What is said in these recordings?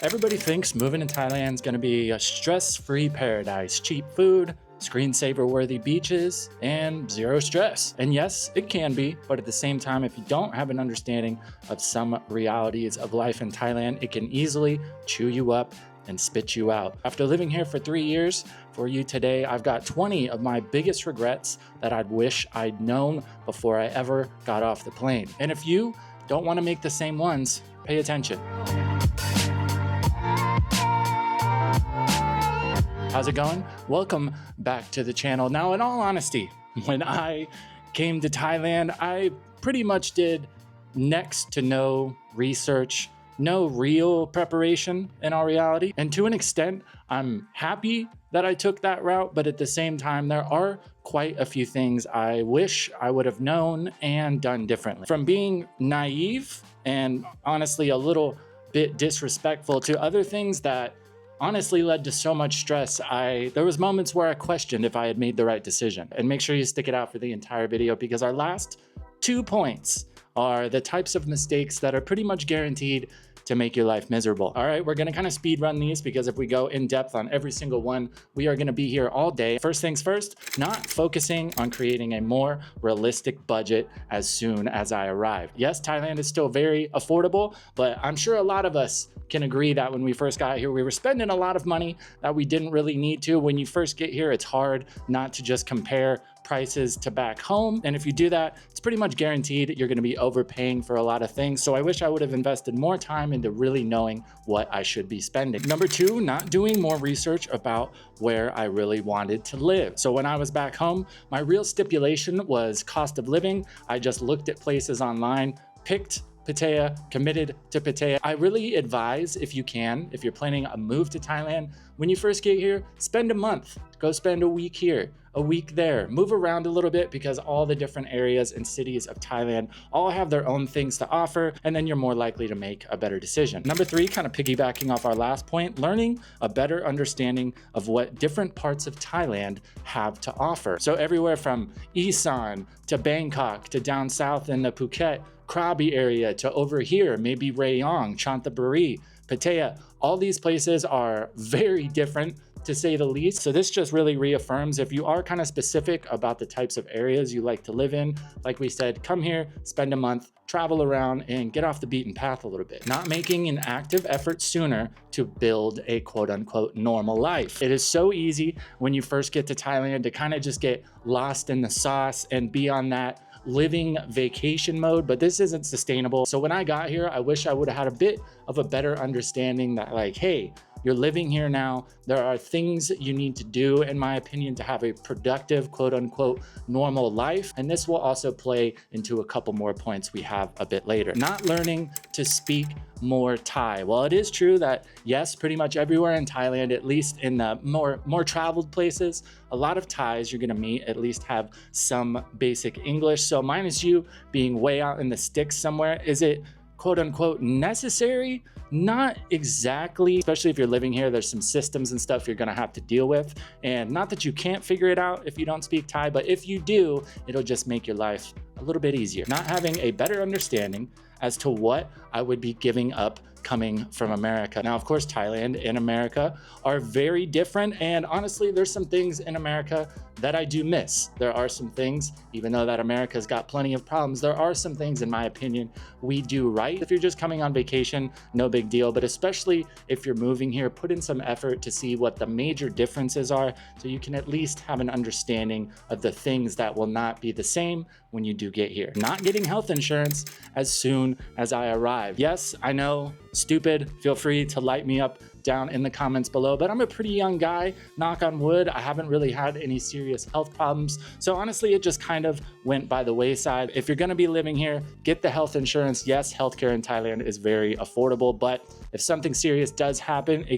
Everybody thinks moving to Thailand is going to be a stress-free paradise, cheap food, screensaver-worthy beaches, and zero stress. And yes, it can be, but at the same time, if you don't have an understanding of some realities of life in Thailand, it can easily chew you up and spit you out. After living here for 3 years, for you today, I've got 20 of my biggest regrets that I'd wish I'd known before I ever got off the plane. And if you don't want to make the same ones, pay attention. How's it going? Welcome back to the channel. Now, in all honesty, when I came to Thailand, I pretty much did next to no research, no real preparation in all reality. And to an extent, I'm happy that I took that route, but at the same time, there are quite a few things I wish I would have known and done differently. From being naive and honestly a little bit disrespectful to other things that honestly led to so much stress, there was moments where I questioned if I had made the right decision. And make sure you stick it out for the entire video, because our last 2 points are the types of mistakes that are pretty much guaranteed to make your life miserable. All right, we're gonna kind of speed run these, because if we go in depth on every single one, we are gonna be here all day. First things first, not focusing on creating a more realistic budget as soon as I arrived. Yes, Thailand is still very affordable, but I'm sure a lot of us can agree that when we first got here, we were spending a lot of money that we didn't really need to. When you first get here, it's hard not to just compare prices to back home. And if you do that, it's pretty much guaranteed you're gonna be overpaying for a lot of things. So I wish I would have invested more time into really knowing what I should be spending. Number 2, not doing more research about where I really wanted to live. So when I was back home, my real stipulation was cost of living. I just looked at places online, picked Pattaya, committed to Pattaya. I really advise, if you can, if you're planning a move to Thailand, when you first get here, spend a month. Go spend a week here, a week there. Move around a little bit, because all the different areas and cities of Thailand all have their own things to offer, and then you're more likely to make a better decision. Number 3, kind of piggybacking off our last point, learning a better understanding of what different parts of Thailand have to offer. So everywhere from Isan to Bangkok to down south in the Phuket, Krabi area to over here, maybe Rayong, Chanthaburi, Pattaya. All these places are very different, to say the least. So this just really reaffirms, if you are kind of specific about the types of areas you like to live in, like we said, come here, spend a month, travel around, and get off the beaten path a little bit. Not making an active effort sooner to build a quote unquote normal life. It is so easy when you first get to Thailand to kind of just get lost in the sauce and be on that living vacation mode, but this isn't sustainable. So when I got here, I wish I would have had a bit of a better understanding that, like, hey, you're living here now. There are things you need to do, in my opinion, to have a productive, quote unquote, normal life. And this will also play into a couple more points we have a bit later. Not learning to speak more Thai. Well, it is true that yes, pretty much everywhere in Thailand, at least in the more traveled places, a lot of Thais you're gonna meet at least have some basic English. So minus you being way out in the sticks somewhere, is it quote unquote necessary? Not exactly, especially if you're living here. There's some systems and stuff you're gonna have to deal with. And not that you can't figure it out if you don't speak Thai, but if you do, it'll just make your life a little bit easier. Not having a better understanding as to what I would be giving up coming from America. Now, of course, Thailand and America are very different. And honestly, there's some things in America that I do miss. There are some things, even though that America's got plenty of problems, there are some things, in my opinion, we do right. If you're just coming on vacation, no big deal. But especially if you're moving here, put in some effort to see what the major differences are, so you can at least have an understanding of the things that will not be the same when you do get here. Not getting health insurance as soon as I arrive. Yes, I know, stupid. Feel free to light me up down in the comments below, but I'm a pretty young guy, knock on wood. I haven't really had any serious health problems. So honestly, it just kind of went by the wayside. If you're gonna be living here, get the health insurance. Yes, healthcare in Thailand is very affordable, but if something serious does happen, it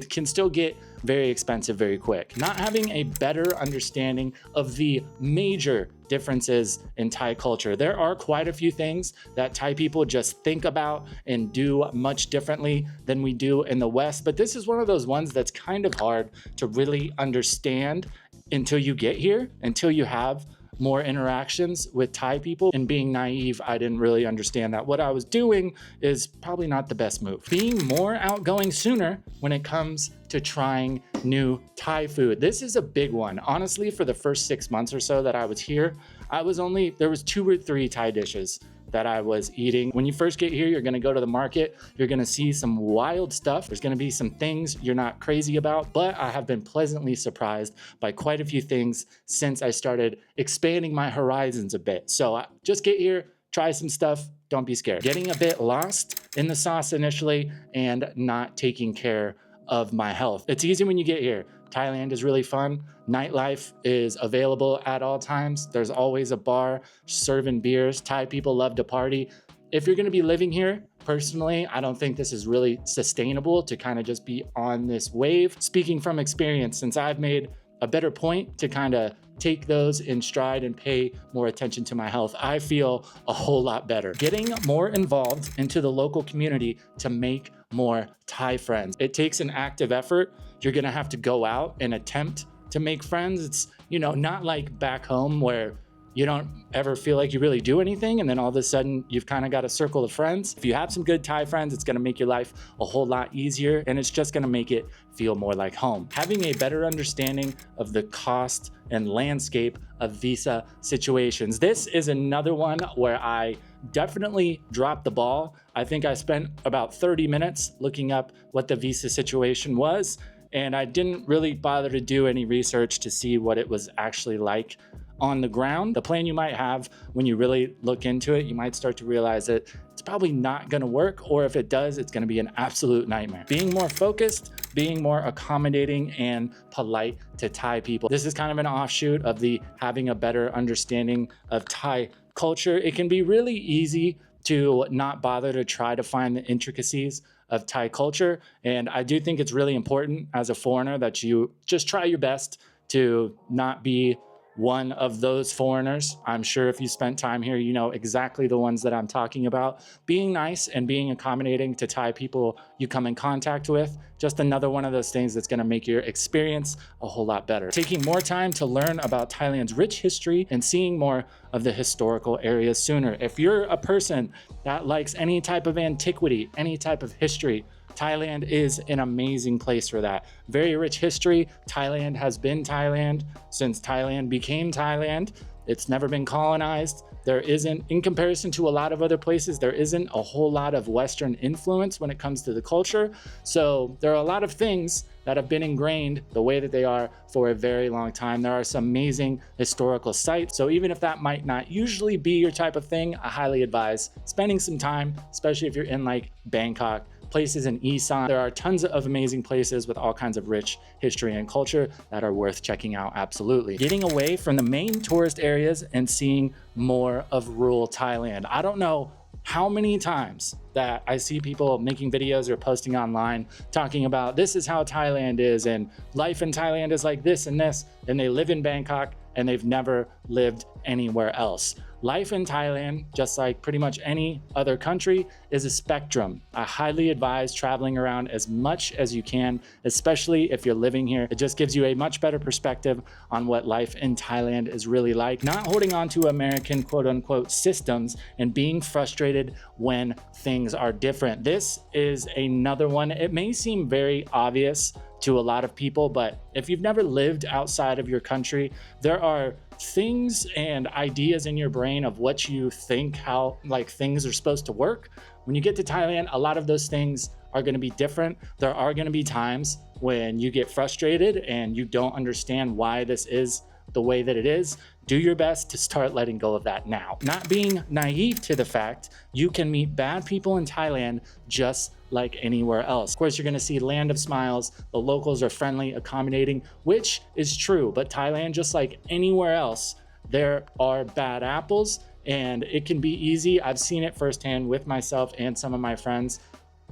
can still get very expensive very quick. Not having a better understanding of the major differences in Thai culture. There are quite a few things that Thai people just think about and do much differently than we do in the West, but this is one of those ones that's kind of hard to really understand until you get here, until you have more interactions with Thai people. And being naive, I didn't really understand that what I was doing is probably not the best move. Being more outgoing sooner when it comes to trying new Thai food. This is a big one. Honestly, for the first 6 months or so that I was here, there was 2 or 3 Thai dishes that I was eating. When you first get here, you're gonna go to the market, you're gonna see some wild stuff. There's gonna be some things you're not crazy about, but I have been pleasantly surprised by quite a few things since I started expanding my horizons a bit. So just get here, try some stuff, don't be scared. Getting a bit lost in the sauce initially and not taking care of my health. It's easy when you get here. Thailand is really fun. Nightlife is available at all times. There's always a bar serving beers. Thai people love to party. If you're gonna be living here, personally, I don't think this is really sustainable to kind of just be on this wave. Speaking from experience, since I've made a better point to kind of take those in stride and pay more attention to my health, I feel a whole lot better. Getting more involved into the local community to make more Thai friends. It takes an active effort. You're gonna have to go out and attempt to make friends. It's, not like back home where you don't ever feel like you really do anything, and then all of a sudden you've kind of got a circle of friends. If you have some good Thai friends, it's gonna make your life a whole lot easier, and it's just gonna make it feel more like home. Having a better understanding of the cost and landscape of visa situations. This is another one where I definitely dropped the ball. I think I spent about 30 minutes looking up what the visa situation was, and I didn't really bother to do any research to see what it was actually like on the ground. The plan you might have when you really look into it, you might start to realize that it's probably not gonna work, or if it does, it's gonna be an absolute nightmare. Being more focused, being more accommodating and polite to Thai people. This is kind of an offshoot of the having a better understanding of Thai culture. It can be really easy to not bother to try to find the intricacies of Thai culture. And I do think it's really important as a foreigner that you just try your best to not be one of those foreigners. I'm sure if you spent time here, you know exactly the ones that I'm talking about. Being nice and being accommodating to Thai people you come in contact with, just another one of those things that's gonna make your experience a whole lot better. Taking more time to learn about Thailand's rich history and seeing more of the historical areas sooner. If you're a person that likes any type of antiquity, any type of history, Thailand is an amazing place for that. Very rich history. Thailand has been Thailand since Thailand became Thailand. It's never been colonized. There isn't, in comparison to a lot of other places, there isn't a whole lot of Western influence when it comes to the culture. So there are a lot of things that have been ingrained the way that they are for a very long time. There are some amazing historical sites. So even if that might not usually be your type of thing, I highly advise spending some time, especially if you're in like Bangkok, places in Isan. There are tons of amazing places with all kinds of rich history and culture that are worth checking out, absolutely. Getting away from the main tourist areas and seeing more of rural Thailand. I don't know how many times that I see people making videos or posting online talking about this is how Thailand is and life in Thailand is like this, and they live in Bangkok and they've never lived anywhere else. Life in Thailand, just like pretty much any other country, is a spectrum. I highly advise traveling around as much as you can, especially if you're living here. It just gives you a much better perspective on what life in Thailand is really like. Not holding on to American quote unquote systems and being frustrated when things are different. This is another one. It may seem very obvious to a lot of people, but if you've never lived outside of your country, there are things and ideas in your brain of what you think how like things are supposed to work. When you get to Thailand, a lot of those things are going to be different. There are going to be times when you get frustrated and you don't understand why this is the way that it is. Do your best to start letting go of that now. Not being naive to the fact you can meet bad people in Thailand just like anywhere else. Of course, you're gonna see land of smiles. The locals are friendly, accommodating, which is true. But Thailand, just like anywhere else, there are bad apples and it can be easy. I've seen it firsthand with myself and some of my friends.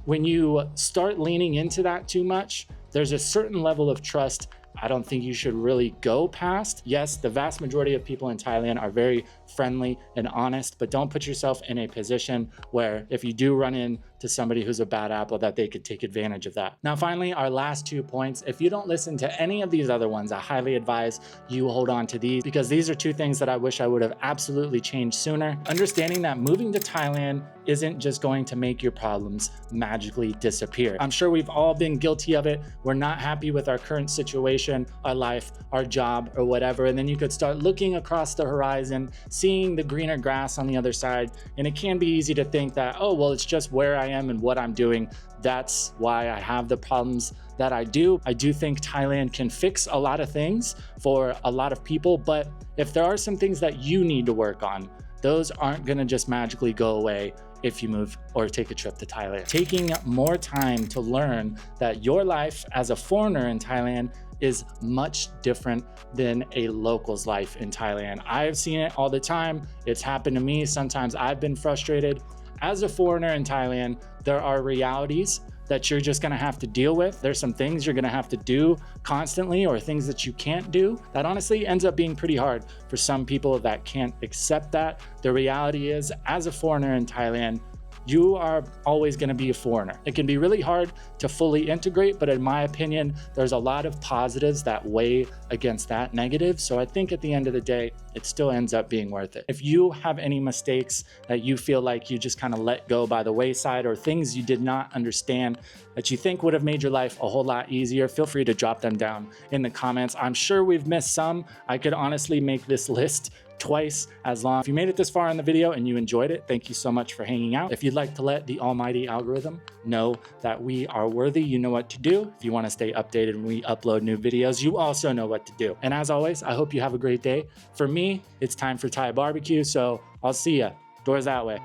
When you start leaning into that too much, there's a certain level of trust I don't think you should really go past. Yes, the vast majority of people in Thailand are very friendly and honest, but don't put yourself in a position where if you do run into somebody who's a bad apple, that they could take advantage of that. Now, finally, our last 2 points. If you don't listen to any of these other ones, I highly advise you hold on to these, because these are 2 things that I wish I would have absolutely changed sooner. Understanding that moving to Thailand isn't just going to make your problems magically disappear. I'm sure we've all been guilty of it. We're not happy with our current situation, our life, our job, or whatever. And then you could start looking across the horizon, seeing the greener grass on the other side. And it can be easy to think that, oh, well, it's just where I am and what I'm doing. That's why I have the problems that I do. I do think Thailand can fix a lot of things for a lot of people, but if there are some things that you need to work on, those aren't gonna just magically go away if you move or take a trip to Thailand. Taking more time to learn that your life as a foreigner in Thailand is much different than a local's life in Thailand. I've seen it all the time. It's happened to me. Sometimes I've been frustrated. As a foreigner in Thailand, there are realities that you're just gonna have to deal with. There's some things you're gonna have to do constantly, or things that you can't do. That honestly ends up being pretty hard for some people that can't accept that. The reality is, as a foreigner in Thailand, you are always going to be a foreigner. It can be really hard to fully integrate, but in my opinion, there's a lot of positives that weigh against that negative. So I think at the end of the day, it still ends up being worth it. If you have any mistakes that you feel like you just kind of let go by the wayside, or things you did not understand that you think would have made your life a whole lot easier, feel free to drop them down in the comments. I'm sure we've missed some. I could honestly make this list twice as long. If you made it this far in the video and you enjoyed it, thank you so much for hanging out. If you'd like to let the almighty algorithm know that we are worthy, you know what to do. If you want to stay updated when we upload new videos, you also know what to do. And as always, I hope you have a great day. For me, it's time for Thai barbecue, so I'll see ya. Doors that way.